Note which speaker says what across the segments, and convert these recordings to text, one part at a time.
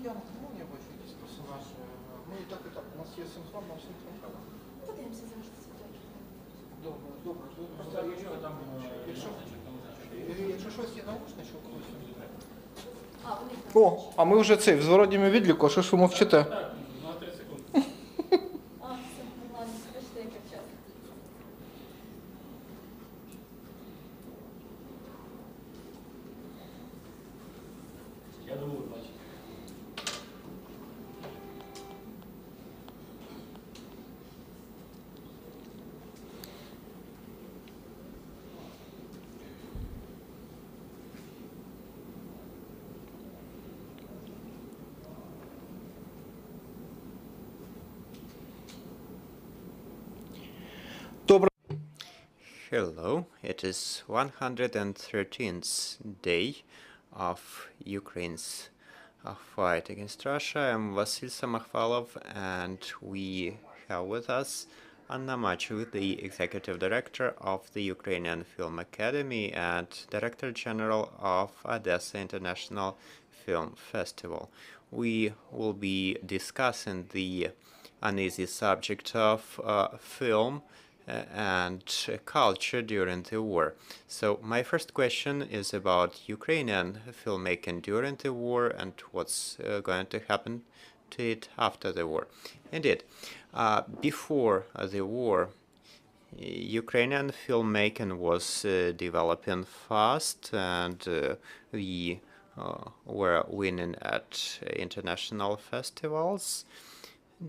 Speaker 1: я бачу якісь персонажі. Ну і так, у нас є синхрон, нам синхрон треба.
Speaker 2: Подивимося завжди світочку.
Speaker 1: Добре. Просто якщо щось є наушничок, то О, а ми вже в зворотньому відліку, а що ж ви мовчите?
Speaker 3: Так, на 3 секунди.
Speaker 2: Все, ладно, бачите, як вчасно.
Speaker 3: Я думаю, бачите.
Speaker 1: Добре.
Speaker 4: Hello, it is 113th day of Ukraine's fight against Russia. I'm Vasil Samakhvalov, and we have with us Anna Machukh, the Executive Director of the Ukrainian Film Academy and Director General of Odessa International Film Festival. We will be discussing the uneasy subject of film and culture during the war. So my first question is about Ukrainian filmmaking during the war and what's going to happen to it after the war. Indeed, before the war, Ukrainian filmmaking was developing fast, and we were winning at international festivals.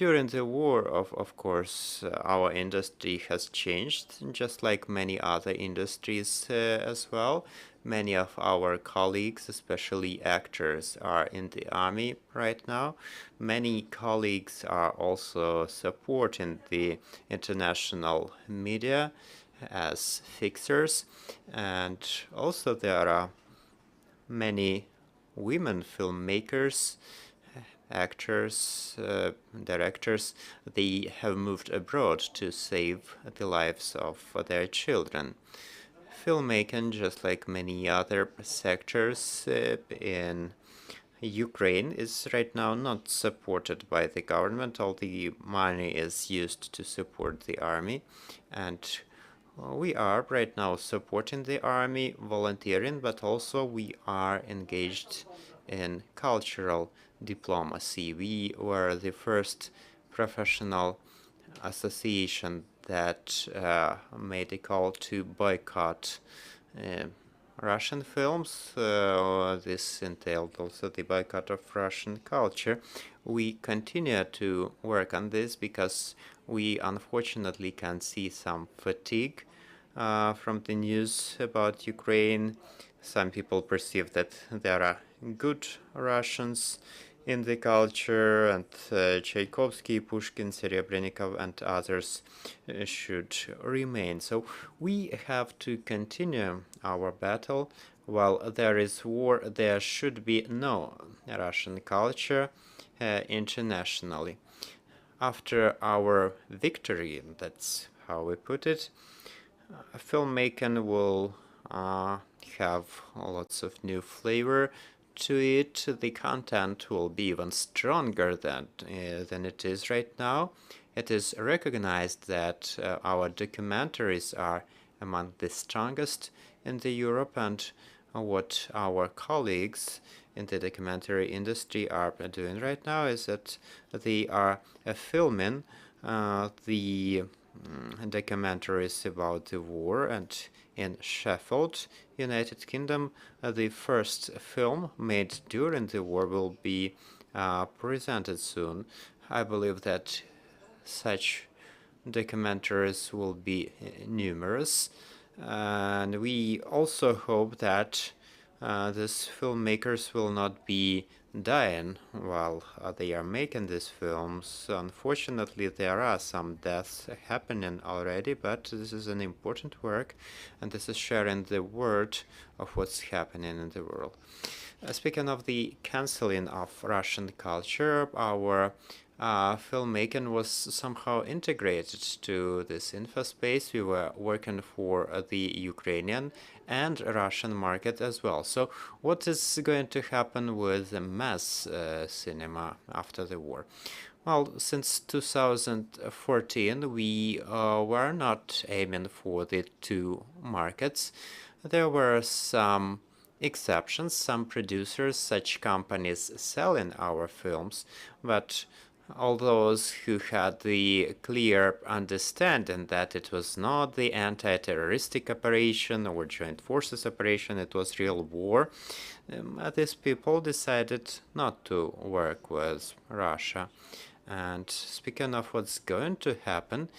Speaker 4: During the war, of course, our industry has changed, just like many other industries as well. Many of our colleagues, especially actors, are in the army right now. Many colleagues are also supporting the international media as fixers. And also there are many women filmmakers, actors, directors. They have moved abroad to save the lives of their children. Filmmaking, just like many other sectors in Ukraine, is right now not supported by the government. All the money is used to support the army, and we are right now supporting the army, volunteering, but also we are engaged in cultural diplomacy. We were the first professional association that made a call to boycott Russian films. This entailed also the boycott of Russian culture. We continue to work on this because we unfortunately can see some fatigue from the news about Ukraine. Some people perceive that there are good Russians in the culture, and Tchaikovsky, Pushkin, Serebrennikov, and others should remain. So we have to continue our battle. While there is war, there should be no Russian culture internationally. After our victory, that's how we put it, filmmaking will have lots of new flavor to it. The content will be even stronger than it is right now. It is recognized that our documentaries are among the strongest in the Europe, and what our colleagues in the documentary industry are doing right now is that they are filming the documentaries about the war. And in Sheffield, United Kingdom, the first film made during the war will be presented soon. I believe that such documentaries will be numerous, and we also hope that these filmmakers will not be dying while they are making these films. Unfortunately, there are some deaths happening already, but this is an important work, and this is sharing the word of what's happening in the world. Speaking of the canceling of Russian culture, our filmmaking was somehow integrated to this info space. We were working for the Ukrainian and Russian market as well. So what is going to happen with the mass cinema after the war? Well, since 2014, we were not aiming for the two markets. There were some exceptions, some producers, such companies selling our films, but all those who had the clear understanding that it was not the anti-terroristic operation or joint forces operation, it was real war, these people decided not to work with Russia. And speaking of what's going to happen,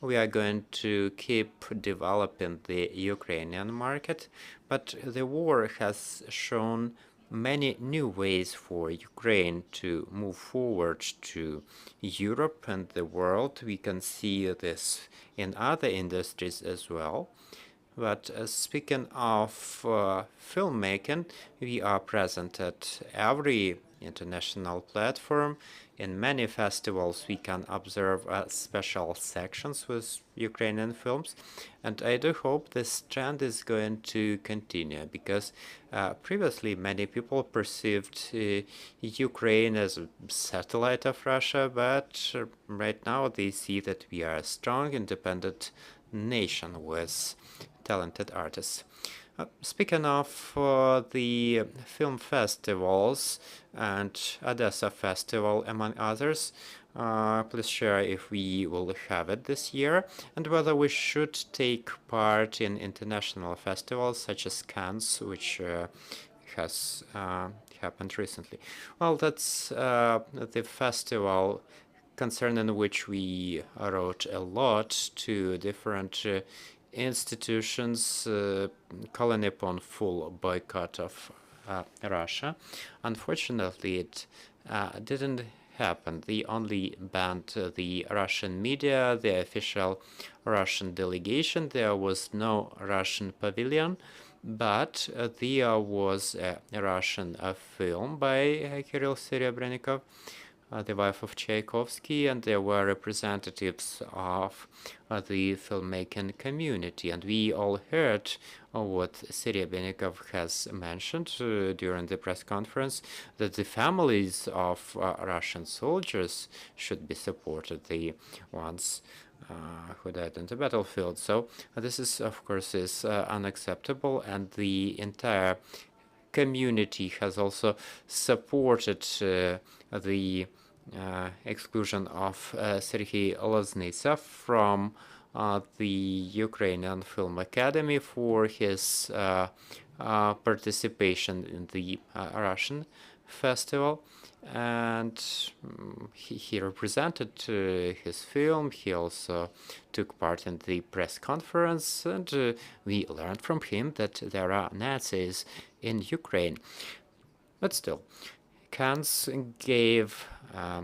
Speaker 4: we are going to keep developing the Ukrainian market, but the war has shown many new ways for Ukraine to move forward to Europe and the world. We can see this in other industries as well. But speaking of filmmaking, we are present at every international platform. In many festivals, we can observe special sections with Ukrainian films, and I do hope this trend is going to continue, because previously many people perceived Ukraine as a satellite of Russia, but right now they see that we are a strong, independent nation with talented artists. Speaking of the film festivals and Odessa Festival, among others, please share if we will have it this year, and whether we should take part in international festivals such as Cannes, which has happened recently. Well, that's the festival concerning which we wrote a lot to different institutions calling upon full boycott of Russia. Unfortunately, it didn't happen. They only banned the Russian media, the official Russian delegation. There was no Russian pavilion, but there was a Russian film by Kirill Serebrennikov, the wife of Tchaikovsky, and there were representatives of the filmmaking community. And we all heard what Serebrennikov has mentioned during the press conference, that the families of Russian soldiers should be supported, the ones who died on the battlefield. So this is, of course, is unacceptable, and the entire community has also supported the exclusion of Sergei Loznitsev from the Ukrainian Film Academy for his participation in the Russian festival. And he represented his film. He also took part in the press conference, and we learned from him that there are Nazis in Ukraine. But still, Cannes gave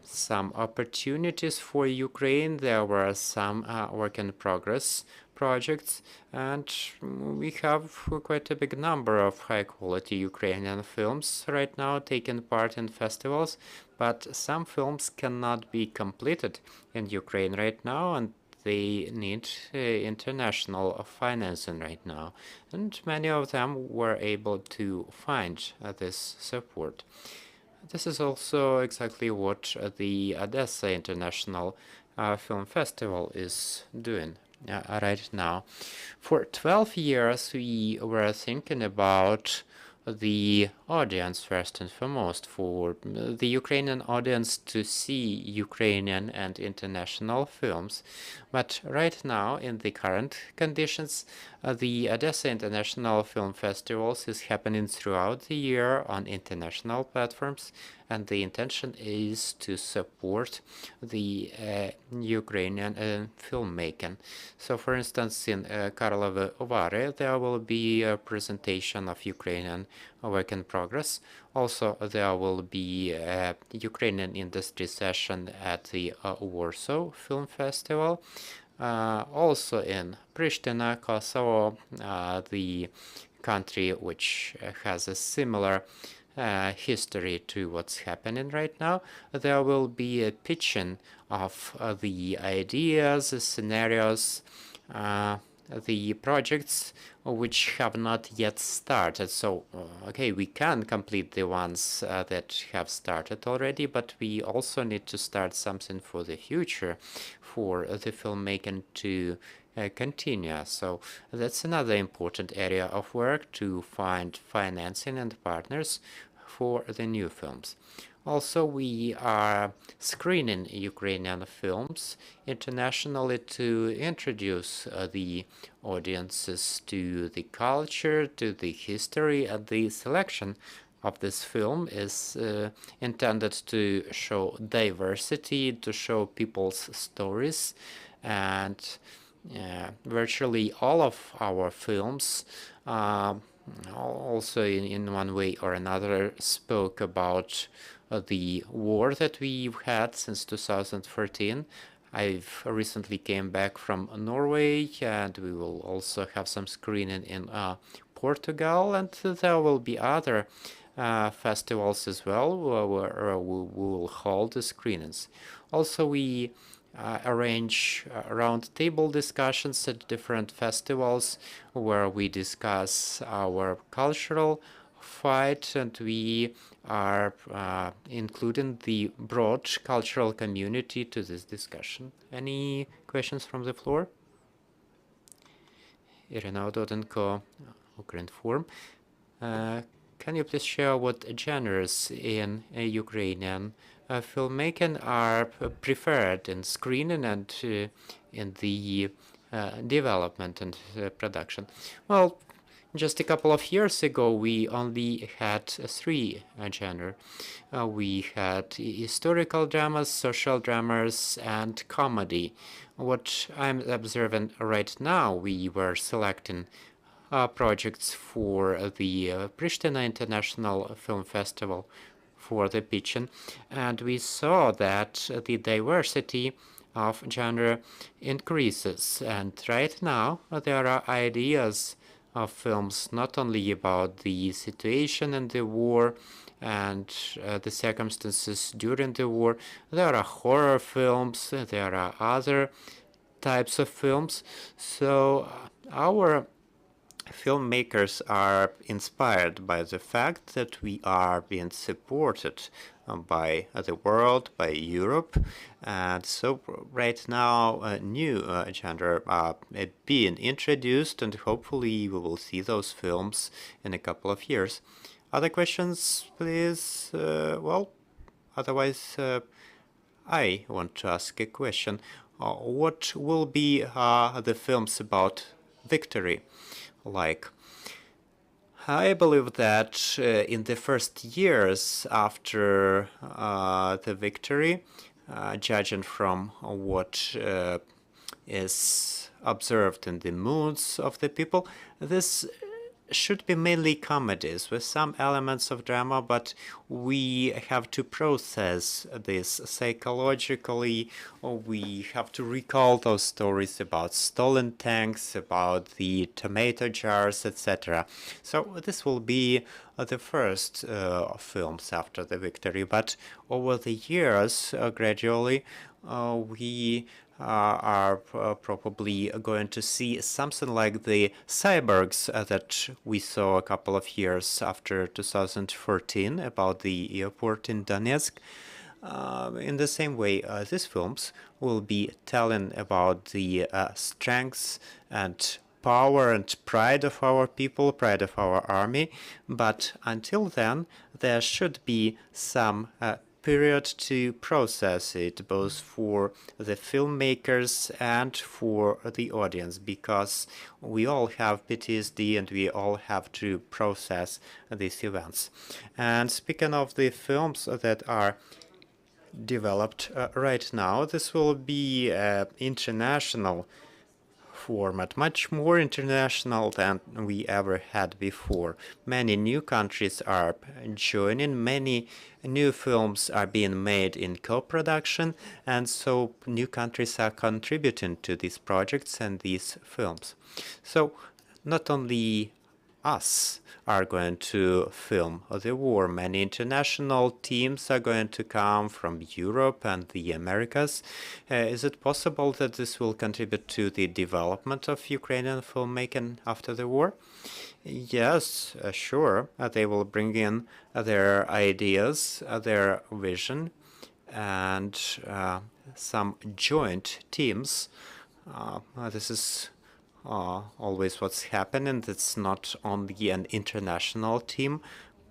Speaker 4: some opportunities for Ukraine. There were some work in progress projects, and we have quite a big number of high-quality Ukrainian films right now taking part in festivals, but some films cannot be completed in Ukraine right now, and they need international financing right now, and many of them were able to find this support. This is also exactly what the Odessa International Film Festival is doing right now. For 12 years, we were thinking about the audience first and foremost, for the Ukrainian audience to see Ukrainian and international films. But right now, in the current conditions, the Odessa International Film Festivals is happening throughout the year on international platforms, and the intention is to support the Ukrainian filmmaking. So, for instance, in Karlovy Vary, there will be a presentation of Ukrainian work in progress. Also, there will be a Ukrainian industry session at the Warsaw Film Festival. Also in Pristina, Kosovo, the country which has a similar history to what's happening right now. There will be a pitching of the ideas, the scenarios, the projects which have not yet started. So, okay, we can complete the ones that have started already, but we also need to start something for the future, for the filmmaking to continue. So that's another important area of work, to find financing and partners for the new films. Also, we are screening Ukrainian films internationally to introduce the audiences to the culture, to the history, and the selection of this film is intended to show diversity, to show people's stories, and virtually all of our films also in one way or another spoke about the war that we've had since 2014. I've recently came back from Norway, and we will also have some screening in Portugal, and there will be other festivals as well where we will hold the screenings. Also, we arrange round-table discussions at different festivals where we discuss our cultural fight, and we are including the broad cultural community to this discussion. Any questions from the floor? Irina Ododenko, Ukrinform. Can you please share what genres in Ukrainian filmmaking are preferred in screening and in the development and production? Well, just a couple of years ago, we only had three genres. We had historical dramas, social dramas, and comedy. What I'm observing right now, we were selecting projects for the Pristina International Film Festival for the pitching, and we saw that the diversity of genre increases. And right now, there are ideas of films not only about the situation in the war and the circumstances during the war. There are horror films, there are other types of films. So our filmmakers are inspired by the fact that we are being supported by the world, by Europe, and so right now a new genre are being introduced, and hopefully we will see those films in a couple of years. Other questions, please? Well, otherwise I want to ask a question. What will be the films about victory like? I believe that in the first years after the victory, judging from what is observed in the moods of the people, this should be mainly comedies with some elements of drama, but we have to process this psychologically. We have to recall those stories about stolen tanks, about the tomato jars, etc. So this will be the first films after the victory, but over the years, gradually, we are probably going to see something like the cyborgs that we saw a couple of years after 2014 about the airport in Donetsk. In the same way, these films will be telling about the strengths and power and pride of our people, pride of our army. But until then, there should be some period to process it, both for the filmmakers and for the audience, because we all have PTSD and we all have to process these events. And speaking of the films that are developed right now, this will be international format, much more international than we ever had before. Many new countries are joining, many new films are being made in co-production, and so new countries are contributing to these projects and these films. So not only us are going to film the war. Many international teams are going to come from Europe and the Americas. Is it possible that this will contribute to the development of Ukrainian filmmaking after the war? Yes, sure. They will bring in their ideas, their vision, and some joint teams. This is always what's happening. It's not only an international team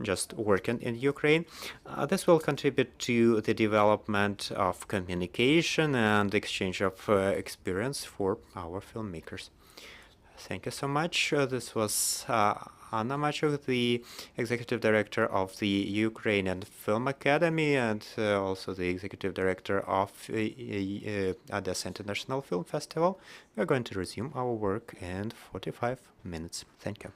Speaker 4: just working in Ukraine. This will contribute to the development of communication and exchange of experience for our filmmakers. Thank you so much. This was Anna Machukh, the Executive Director of the Ukrainian Film Academy and also the Executive Director of Odessa International Film Festival. We're going to resume our work in 45 minutes. Thank you.